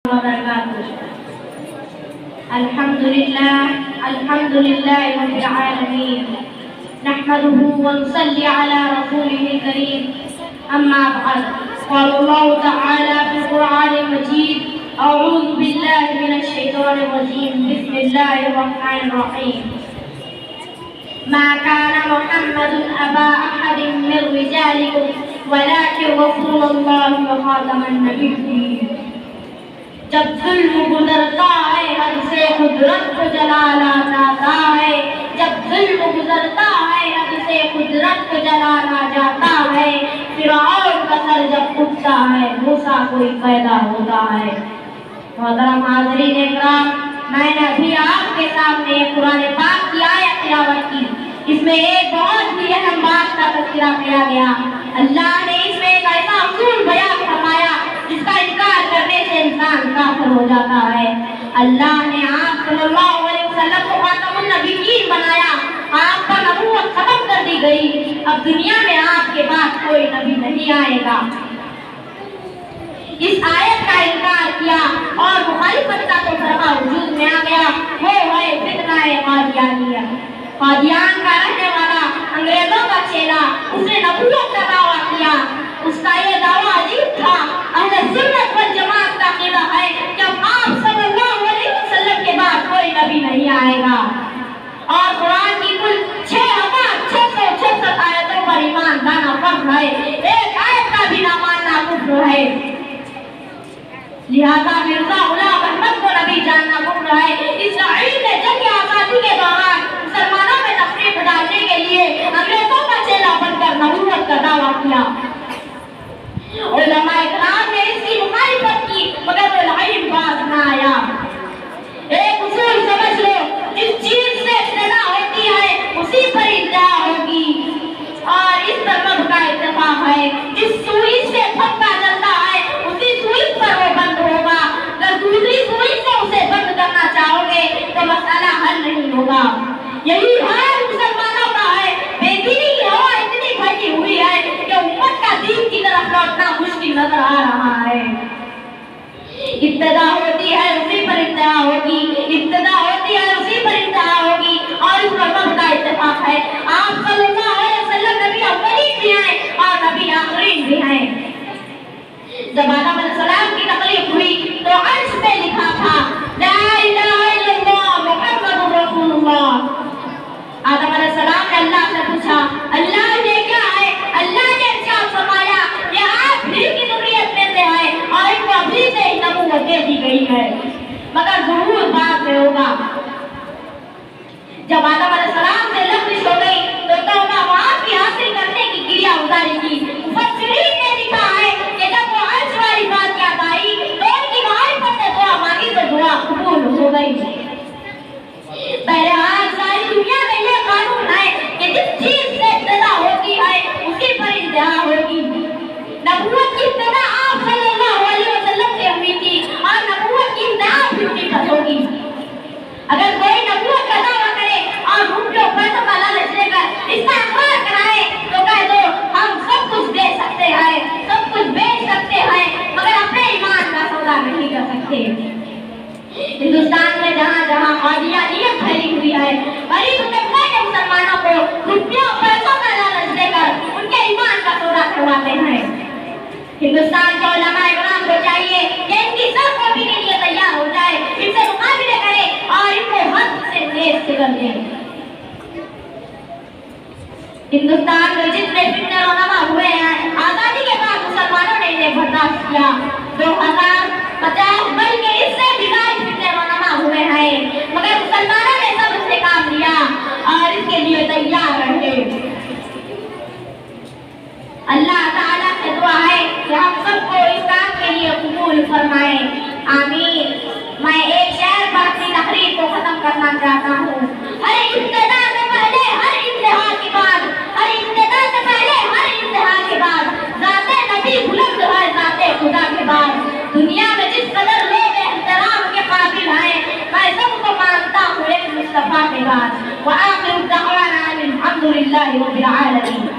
وبركاته. الحمد لله رب العالمين، نحمده ونصلي على رسوله الكريم. أما بعد، قال الله تعالى في القرآن المجيد: أعوذ بالله من الشيطان الرجيم، بسم الله الرحمن الرحيم. ما كان محمد أبا أحد من رجالكم ولكن رسول الله وخاتم النبيين. جب ظلم گزرتا ہے حد سے قدرت کو جلانا چاہتا ہے، جب ظلم گزرتا ہے حد سے قدرت کو جلانا چاہتا ہے، فرعون کا سر جب اٹھتا ہے موسیٰ کوئی پیدا ہوتا ہے۔ محترم حاضرین اکرام، میں نے ابھی آپ کے سامنے قرآن پاک کی آیت تلاوت کی، اس میں ایک بہت ہی اہم بات کا تذکرہ کیا گیا۔ اللہ نے اس میں ایک ایسا اصول بیان فرمایا جس کا انکار کرنے سے انسان کافر ہو جاتا ہے۔ اللہ نے آپ صلی اللہ علیہ وسلم کو خاتم النبیین بنایا، آپ کا نبوت ختم کر دی گئی، اب دنیا میں آپ کے بعد کوئی نبی نہیں آئے گا۔ اس آیت کا انکار کیا اور مخالفت کا تو فرقہ وجود میں آ گیا، وہ ہے فتنہ قادیانیہ۔ قادیان کا رہنے والا، انگریزوں کا چیلا، اس نے نبوت کا دعویٰ کیا۔ اس کا یہ دعویٰ عجیب تھا۔ اہل سنت والجماعت کا عقیدہ ہے کہ آپ صلی اللہ علیہ وسلم کے بعد کوئی نبی نہیں آئے گا، اور قرآن کی کل 6,666 آیتوں پر ایمان لانا فرض ہے، ایک آیت کا بھی نہ ماننا کفر ہے۔ لہذا مرزا غلام احمد کو نبی جاننا کفر ہے۔ اسرائیل نے جنگ آزادی کے دوران مسلمانوں میں تفریق ڈالنے کے لیے انگریزوں کا چیلا بن کر نبوت کا دعویٰ کیا۔ علماء اکرام نے اس کی مخالفت کی مگر وہ العلم باز نہ آیا۔ ایک اصول سمجھ لو، جس چیز سے ابتدا ہوتی ہے اسی پر انتہا ہوگی، اور اس پر سب کا اتفاق ہے۔ جس سوئی سے پھکا جلتا ہے اسی سوئی پر وہ بند ہوگا، اگر دوسری سوئی سے اسے بند کرنا چاہو گے تو مسئلہ حل نہیں ہوگا۔ یہی حال مسلمانوں کا ہے۔ بے دینی کی ہوا اتنی پھیلی ہوئی ہے کہ امت کا دین کی طرف لوٹنا مشکل نظر آ رہا ہے۔ ابتدا ہوتی ہے اسی پر انتہا ہوگی، ابتدا ہوتی ہے اسی پر انتہا ہوگی، اور اس پر سب کا اتفاق ہے۔ آپ صلی اللہ علیہ وسلم نبی اولین بھی ہیں اور نبی آخرین بھی ہیں۔ جب آدم علیہ السلام کی تخلیق ہوئی تو عرش پہ لکھا تھا لا الہ الا اللہ محمد رسول اللہ۔ آدم علیہ السلام نے اللہ سے پوچھا اللہ یہ کیا ہے؟ اللہ نے ارشاد فرمایا یہ آپ ہی کی ذریت میں سے ہے اور ان کو ابھی سے ہی نبوت دے دی گئی ہے، مگر ظہور بعد میں ہوگا۔ جب آدم علیہ السلام سے لفظ ہو گئی تو توبہ معافی حاصل کرنے کی کریا اتاری کی۔ مفسرین نے لکھا ہے کہ جب وہ عرش والی بات یاد آئی تو ان کی معرفت سے دعا مانگی تو دعا قبول ہو گئی۔ بہرحال ساری دنیا میں یہ قانون ہے کہ جس چیز سے ابتدا ہوتی ہے اسی پر انتہا ہوگی۔ نبوت کی ابتدا آپ صلی اللہ علیہ وسلم سے ہوئی تھی اور نبوت کی انتہا بھی اسی پر ہوگی۔ اگر کوئی نبوت کا دعویٰ کرے اور ان کو پیسوں کا لالچ دے کر اس کا اقرار کرائے تو کہہ دو ہم سب کچھ دے سکتے ہیں، سب کچھ بیچ سکتے ہیں، مگر اپنے ایمان کا سودا نہیں کر سکتے۔ ہندوستان میں جہاں جہاں قادیانیت پھیلی ہوئی ہے، غریب طبقے کے مسلمانوں کو روپیوں پیسوں کا لالچ دے کر ان کے ایمان کا سودا کرواتے ہیں۔ ہندوستان کے علماء اکرام کو چاہیے کہ ان کی سر کھوپی کے لیے تیار ہو جائے، ان سے مقابلے کرے اور ان کو حد سے تیز سگل دیں۔ ہندوستان میں جتنے فتنے رونما ہوئے ہیں آزادی کے بعد مسلمانوں نے انہیں برداشت کیا۔ 2050 بلکہ اس سے بھی زیادہ فتنے رونما ہوئے ہیں، مگر مسلمانوں نے سب سے کام لیا اور اس کے لیے تیار رہے۔ اللہ تعالیٰ سے دعا ہے کہ ہم سب کو اس کام کے لیے قبول فرمائے، آمین۔ میں ایک شعر پر اپنی تقریر کو ختم کرنا چاہتا ہوں۔ ہر ابتدا سے پہلے ہر انتہا کے بعد، ہر ابتدا سے پہلے ہر انتہا کے بعد ذات نبی بلند ہے ذات خدا کے بعد۔ دنیا میں جس قدر لوگ احترام کے قابل ہیں میں سب کو مانتا ہوں ایک مصطفیٰ کے بعد۔ وآخر دعوانا الحمد للہ رب العالمین۔